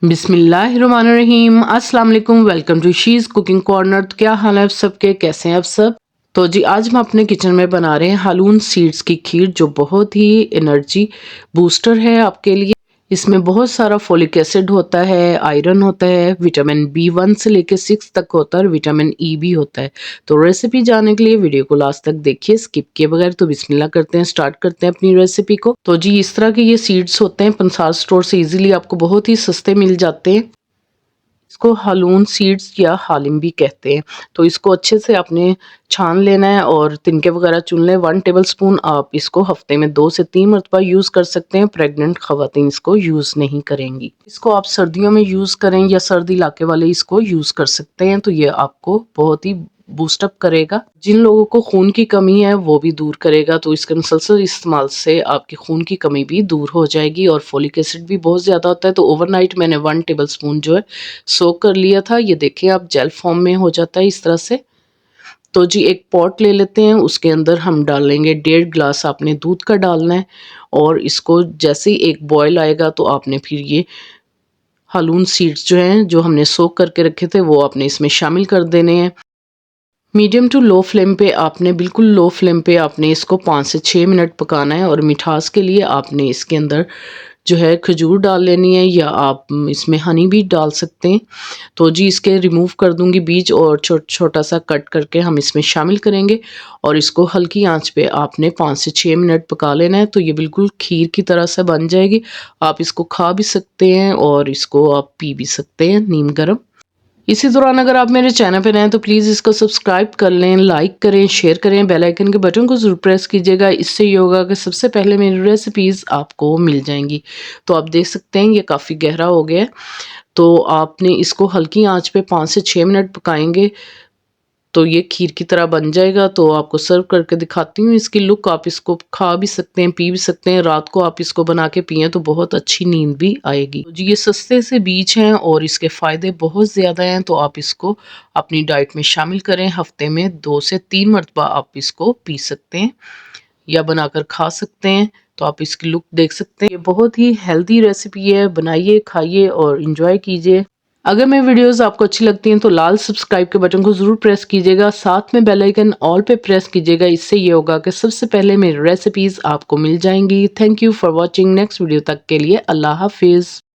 बिस्मिल्लाहिर्रहमानिर्रहीम। अस्सलाम वालेकुम। Welcome to she's cooking corner. तो क्या हाल है आप सबके, कैसे हैं आप सब? तो जी आज हम अपने किचन में बना रहे हैं हालून सीड्स की खीर, जो बहुत ही एनर्जी बूस्टर है आपके लिए। इसमें बहुत सारा फोलिक एसिड होता है, आयरन होता है, विटामिन B1 से लेकर 6 तक होता है और विटामिन E भी होता है। तो रेसिपी जानने के लिए वीडियो को लास्ट तक देखिए स्किप किए बगैर। तो बिस्मिल्लाह करते हैं, स्टार्ट करते हैं अपनी रेसिपी को। तो जी इस तरह के ये सीड्स होते हैं, पंसार स्टोर से इजीली आपको बहुत ही सस्ते मिल जाते हैं। इसको हालून सीड्स या हालिम भी कहते हैं। तो इसको अच्छे से आपने छान लेना है और तिनके वगैरह चुन लें। 1 टेबलस्पून आप इसको हफ्ते में 2 से 3 मरतबा यूज़ कर सकते हैं। प्रेग्नेंट ख़वातीन इसको यूज़ नहीं करेंगी। इसको आप सर्दियों में यूज़ करें या सर्दी इलाके वाले इसको यूज़ कर सकते हैं। तो ये आपको बहुत ही बूस्टअप करेगा। जिन लोगों को खून की कमी है वो भी दूर करेगा। तो इसके मुसलसल इस्तेमाल से आपकी खून की कमी भी दूर हो जाएगी और फोलिक एसिड भी बहुत ज़्यादा होता है। तो ओवरनाइट मैंने 1 टेबलस्पून जो है सोक कर लिया था। ये देखिए आप जेल फॉर्म में हो जाता है इस तरह से। तो जी एक पॉट ले लेते हैं, उसके अंदर हम डालेंगे 1.5 गिलास आपने दूध का डालना है और इसको जैसे ही एक बॉयल आएगा तो आपने फिर ये हालून सीड्स जो हैं जो हमने सोक करके रखे थे वो आपने इसमें शामिल कर देने हैं। मीडियम टू लो फ्लेम पे आपने, बिल्कुल लो फ्लेम पे आपने इसको 5 से 6 मिनट पकाना है। और मिठास के लिए आपने इसके अंदर जो है खजूर डाल लेनी है या आप इसमें हनी भी डाल सकते हैं। तो जी इसके रिमूव कर दूंगी बीज और छोटा सा कट करके हम इसमें शामिल करेंगे और इसको हल्की आंच पे आपने 5 से 6 मिनट पका लेना है। तो ये बिल्कुल खीर की तरह से बन जाएगी। आप इसको खा भी सकते हैं और इसको आप पी भी सकते हैं नीम गर्म। इसी दौरान अगर आप मेरे चैनल पर नए हैं तो प्लीज़ इसको सब्सक्राइब कर लें, लाइक करें, शेयर करें, बेल आइकन के बटन को ज़रूर प्रेस कीजिएगा। इससे ये होगा कि सबसे पहले मेरी रेसिपीज़ आपको मिल जाएंगी। तो आप देख सकते हैं ये काफ़ी गहरा हो गया है। तो आपने इसको हल्की आंच पे 5 से 6 मिनट पकाएंगे तो ये खीर की तरह बन जाएगा। तो आपको सर्व करके दिखाती हूँ इसकी लुक। आप इसको खा भी सकते हैं, पी भी सकते हैं। रात को आप इसको बना के पिएं तो बहुत अच्छी नींद भी आएगी। तो जी ये सस्ते से बीज हैं और इसके फ़ायदे बहुत ज़्यादा हैं। तो आप इसको अपनी डाइट में शामिल करें। हफ्ते में 2 से 3 मरतबा आप इसको पी सकते हैं या बनाकर खा सकते हैं। तो आप इसकी लुक देख सकते हैं। ये बहुत ही हेल्दी रेसिपी है। बनाइए, खाइए और इंजॉय कीजिए। अगर मेरी वीडियोस आपको अच्छी लगती हैं तो लाल सब्सक्राइब के बटन को ज़रूर प्रेस कीजिएगा। साथ में बेल आइकन ऑल पे प्रेस कीजिएगा। इससे ये होगा कि सबसे पहले मेरी रेसिपीज़ आपको मिल जाएंगी। Thank you for watching. Next video तक के लिए अल्लाह हाफिज़।